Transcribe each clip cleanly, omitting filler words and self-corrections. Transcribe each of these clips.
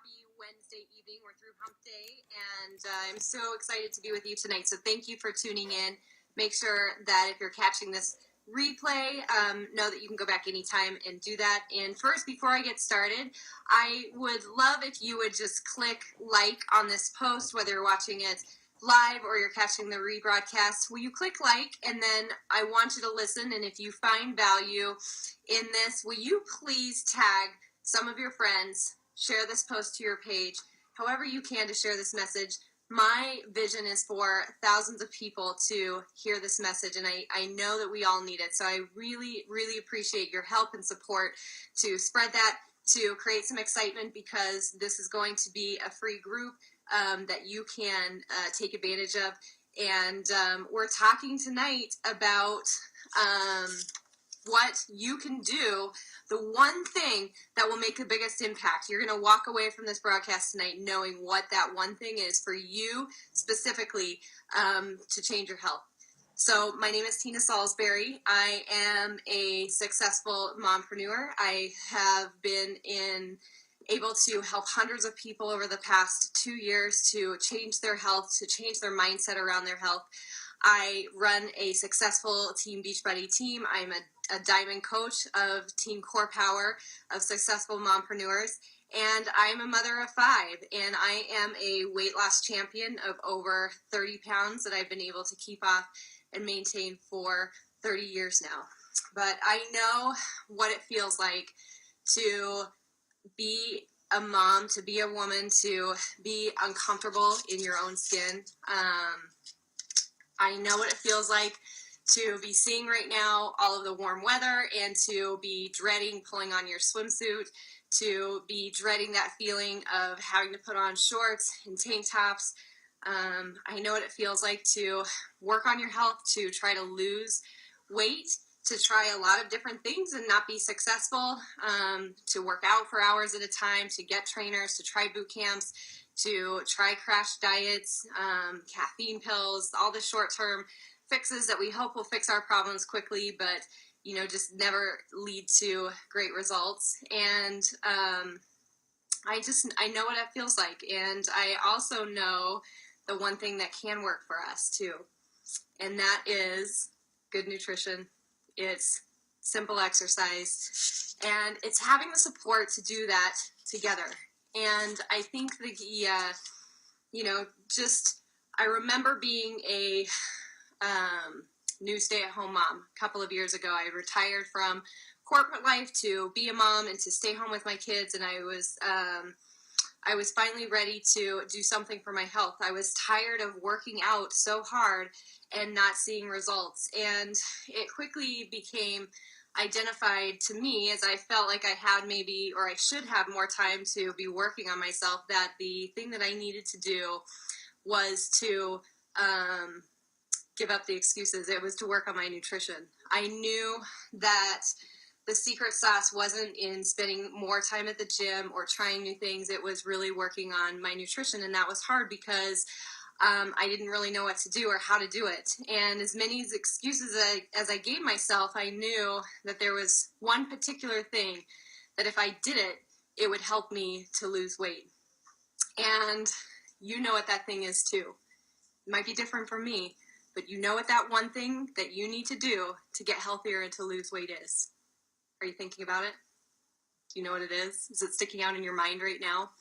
happy Wednesday evening. We're through hump day, and I'm so excited to be with you tonight. So thank you for tuning in. Make sure that if you're catching this replay, know that you can go back anytime and do that. And first, before I get started, I would love if you would just click like on this post, whether you're watching it live or you're catching the rebroadcast. Will you click like, and then I want you to listen, and if you find value in this, will you please tag some of your friends, share this post to your page, however you can to share this message. My vision is for thousands of people to hear this message, and I know that we all need it. So I really, really appreciate your help and support to spread that, to create some excitement, because this is going to be a free group that you can take advantage of. And we're talking tonight about what you can do, the one thing that will make the biggest impact. You're going to walk away from this broadcast tonight knowing what that one thing is for you specifically to change your health. So my name is Tina Salisbury. I am a successful mompreneur. I have been able to help hundreds of people over the past 2 years to change their health, to change their mindset around their health. I run a successful Team Beachbody team. I'm a diamond coach of Team Core Power of successful mompreneurs. And I'm a mother of 5, and I am a weight loss champion of over 30 pounds that I've been able to keep off and maintain for 30 years now. But I know what it feels like to be a mom, to be a woman, to be uncomfortable in your own skin. I know what it feels like to be seeing right now all of the warm weather and to be dreading pulling on your swimsuit, to be dreading that feeling of having to put on shorts and tank tops. I know what it feels like to work on your health, to try to lose weight, to try a lot of different things and not be successful, to work out for hours at a time, to get trainers, to try boot camps, to try crash diets, caffeine pills, all the short-term fixes that we hope will fix our problems quickly, but just never lead to great results. And I know what it feels like, and I also know the one thing that can work for us too, and that is good nutrition. It's simple exercise, and it's having the support to do that together. And I think I remember being a new stay-at-home mom a couple of years ago. I retired from corporate life to be a mom and to stay home with my kids, and I was finally ready to do something for my health. I was tired of working out so hard and not seeing results, and it quickly became identified to me, as I felt like I had maybe, or I should have more time to be working on myself, that the thing that I needed to do was to give up the excuses. It was to work on my nutrition. I knew that the secret sauce wasn't in spending more time at the gym or trying new things. It was really working on my nutrition, and that was hard because I didn't really know what to do or how to do it. And as many excuses as I gave myself, I knew that there was one particular thing that if I did it, it would help me to lose weight. And you know what that thing is too. It might be different from me, but you know what that one thing that you need to do to get healthier and to lose weight is. Are you thinking about it? Do you know what it is? Is it sticking out in your mind right now?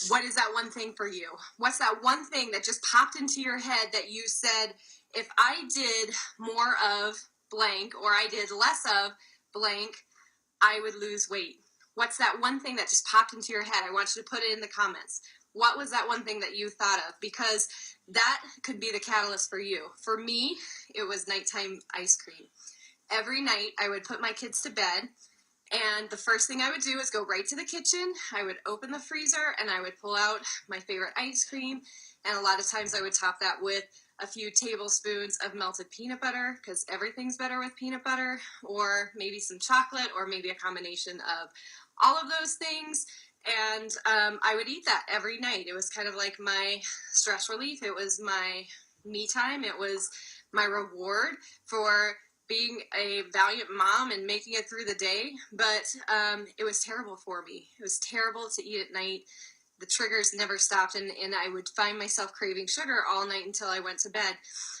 What is that one thing for you? What's that one thing that just popped into your head that you said, if I did more of blank or I did less of blank, I would lose weight? What's that one thing that just popped into your head? I want you to put it in the comments. What was that one thing that you thought of? Because that could be the catalyst for you. For me, it was nighttime ice cream. Every night I would put my kids to bed, and the first thing I would do is go right to the kitchen. I would open the freezer and I would pull out my favorite ice cream, and a lot of times I would top that with a few tablespoons of melted peanut butter, because everything's better with peanut butter, or maybe some chocolate, or maybe a combination of all of those things. And I would eat that every night. It was kind of like my stress relief. It was my me time. It was my reward for being a valiant mom and making it through the day, but it was terrible for me. It was terrible to eat at night. The triggers never stopped, and I would find myself craving sugar all night until I went to bed.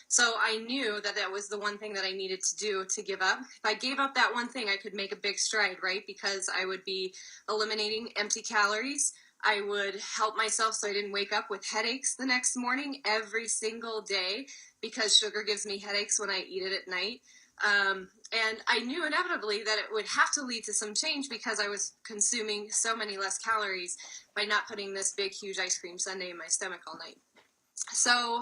So I knew that that was the one thing that I needed to do to give up. If I gave up that one thing, I could make a big stride, right? Because I would be eliminating empty calories. I would help myself so I didn't wake up with headaches the next morning every single day, because sugar gives me headaches when I eat it at night. And I knew inevitably that it would have to lead to some change because I was consuming so many less calories by not putting this big, huge ice cream sundae in my stomach all night. So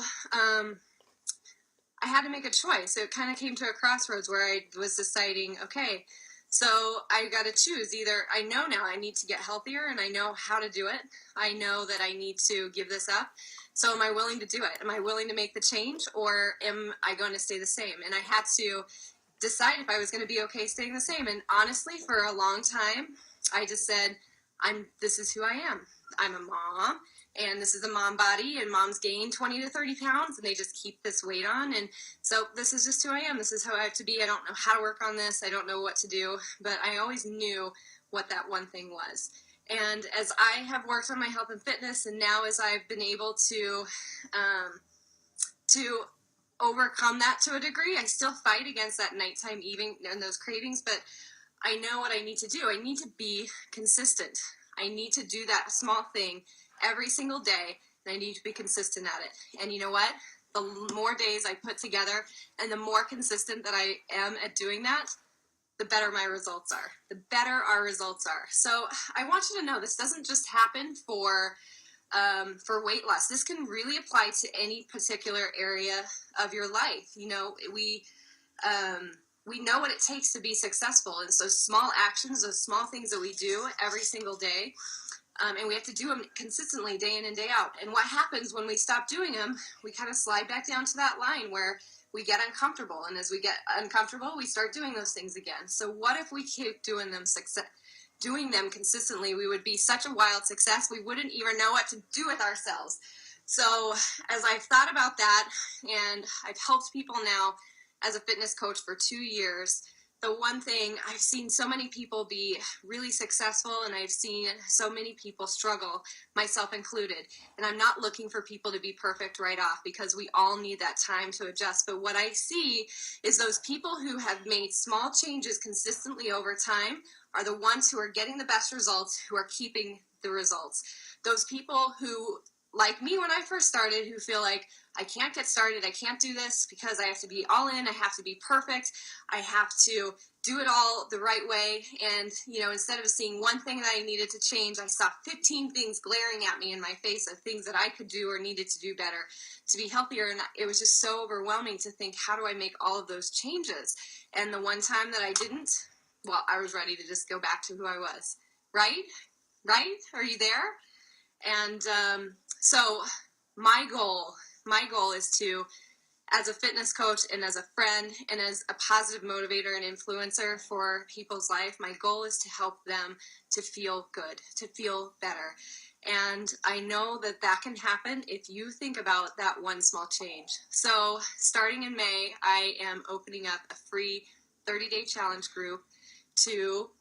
I had to make a choice. It kind of came to a crossroads where I was deciding, okay, so I got to choose. Either I know now I need to get healthier and I know how to do it. I know that I need to give this up. So am I willing to do it? Am I willing to make the change, or am I going to stay the same? And I had to decide if I was going to be okay staying the same. And honestly, for a long time, I just said, this is who I am. I'm a mom, and this is a mom body, and moms gain 20 to 30 pounds, and they just keep this weight on. And so this is just who I am. This is how I have to be. I don't know how to work on this. I don't know what to do, but I always knew what that one thing was. And as I have worked on my health and fitness, and now as I've been able to overcome that to a degree, I still fight against that nighttime eating and those cravings, but I know what I need to do. I need to be consistent. I need to do that small thing every single day, and I need to be consistent at it. And you know what? The more days I put together and the more consistent that I am at doing that, the better my results are. The better our results are. So I want you to know this doesn't just happen for weight loss. This can really apply to any particular area of your life. You know, we know what it takes to be successful, and so small actions, those small things that we do every single day, and we have to do them consistently day in and day out. And what happens when we stop doing them, we kind of slide back down to that line where we get uncomfortable, and as we get uncomfortable, we start doing those things again. So what if we keep doing them consistently? We would be such a wild success, we wouldn't even know what to do with ourselves. So as I've thought about that, and I've helped people now as a fitness coach for 2 years, the one thing, I've seen so many people be really successful, and I've seen so many people struggle, myself included. And I'm not looking for people to be perfect right off, because we all need that time to adjust. But what I see is those people who have made small changes consistently over time are the ones who are getting the best results, who are keeping the results. Those people who, like me when I first started, who feel like, I can't get started, I can't do this because I have to be all in, I have to be perfect, I have to do it all the right way. And, you know, instead of seeing one thing that I needed to change, I saw 15 things glaring at me in my face of things that I could do or needed to do better to be healthier. And it was just so overwhelming to think, how do I make all of those changes? And the one time that I didn't, well, I was ready to just go back to who I was. Right? Right? Are you there? And so my goal is to, as a fitness coach and as a friend and as a positive motivator and influencer for people's life, my goal is to help them to feel good, to feel better. And I know that that can happen if you think about that one small change. So starting in May, I am opening up a free 30-day challenge group to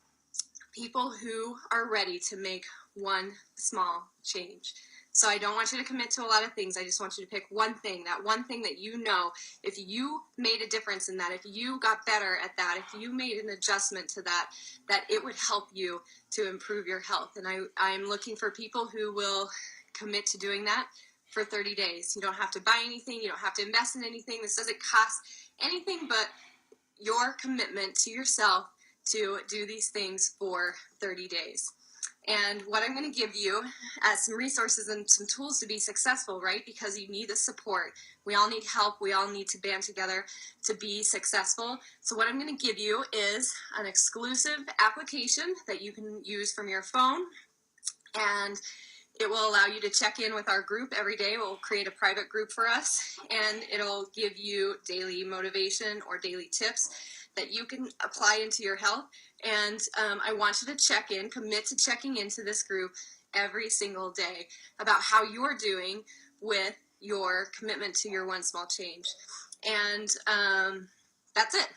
people who are ready to make one small change. So I don't want you to commit to a lot of things. I just want you to pick one thing, that one thing that you know, if you made a difference in that, if you got better at that, if you made an adjustment to that, that it would help you to improve your health. And I'm looking for people who will commit to doing that for 30 days. You don't have to buy anything. You don't have to invest in anything. This doesn't cost anything but your commitment to yourself to do these things for 30 days. And what I'm going to give you as some resources and some tools to be successful, right? Because you need the support. We all need help. We all need to band together to be successful. So what I'm going to give you is an exclusive application that you can use from your phone. And it will allow you to check in with our group every day. We'll create a private group for us. And it'll give you daily motivation or daily tips that you can apply into your health. And I want you to commit to checking into this group every single day about how you're doing with your commitment to your one small change. And that's it.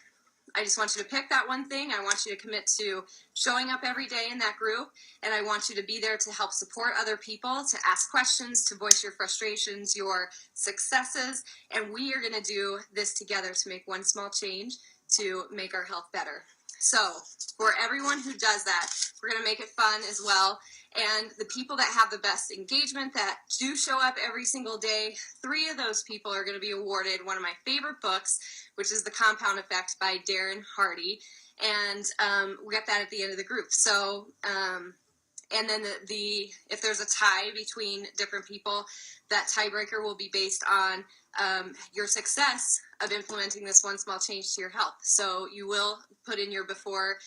I just want you to pick that one thing. I want you to commit to showing up every day in that group, and I want you to be there to help support other people, to ask questions, to voice your frustrations, your successes, and we are going to do this together to make one small change to make our health better. So for everyone who does that, we're going to make it fun as well. And the people that have the best engagement, that do show up every single day, 3 of those people are going to be awarded one of my favorite books, which is The Compound Effect by Darren Hardy. And we got that at the end of the group. So, and then if there's a tie between different people, that tiebreaker will be based on your success of implementing this one small change to your health. So you will put in your before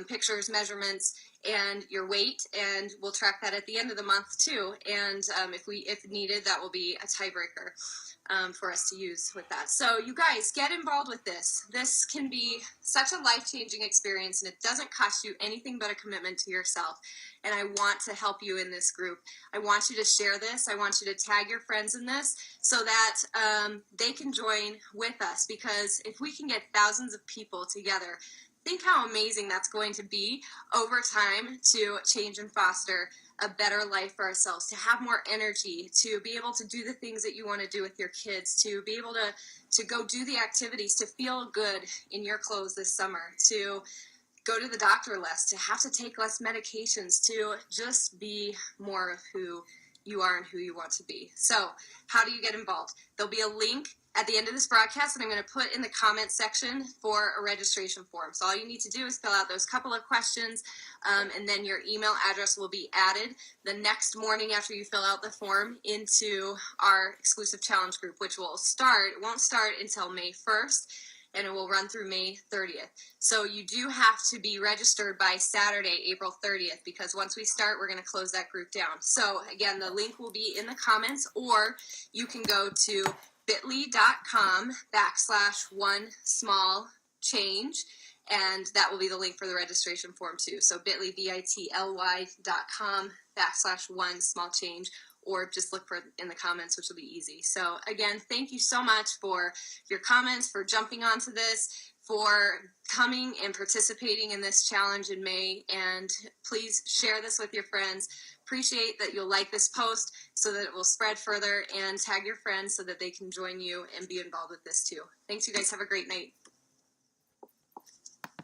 pictures, measurements, and your weight, and we'll track that at the end of the month too. And if needed, that will be a tiebreaker for us to use with that. So you guys, get involved with this. This can be such a life-changing experience, and it doesn't cost you anything but a commitment to yourself. And I want to help you in this group. I want you to share this. I want you to tag your friends in this so that they can join with us, because if we can get thousands of people together, think how amazing that's going to be over time to change and foster a better life for ourselves, to have more energy, to be able to do the things that you want to do with your kids, to be able to go do the activities, to feel good in your clothes this summer, to go to the doctor less, to have to take less medications, to just be more of who you are and who you want to be. So how do you get involved? There'll be a link at the end of this broadcast, and I'm going to put in the comment section for a registration form. So all you need to do is fill out those couple of questions, and then your email address will be added the next morning after you fill out the form into our exclusive challenge group, which won't start until May 1st, and it will run through May 30th. So you do have to be registered by Saturday, April 30th, because once we start, we're going to close that group down. So again, the link will be in the comments, or you can go to bit.ly.com/one-small-change, and that will be the link for the registration form too. So bit.ly, bit.ly.com/one-small-change, or just look for it in the comments, which will be easy. So again, thank you so much for your comments, for jumping onto this, for coming and participating in this challenge in May, and please share this with your friends. Appreciate that you'll like this post so that it will spread further, and tag your friends so that they can join you and be involved with this too. Thanks, you guys. Have a great night.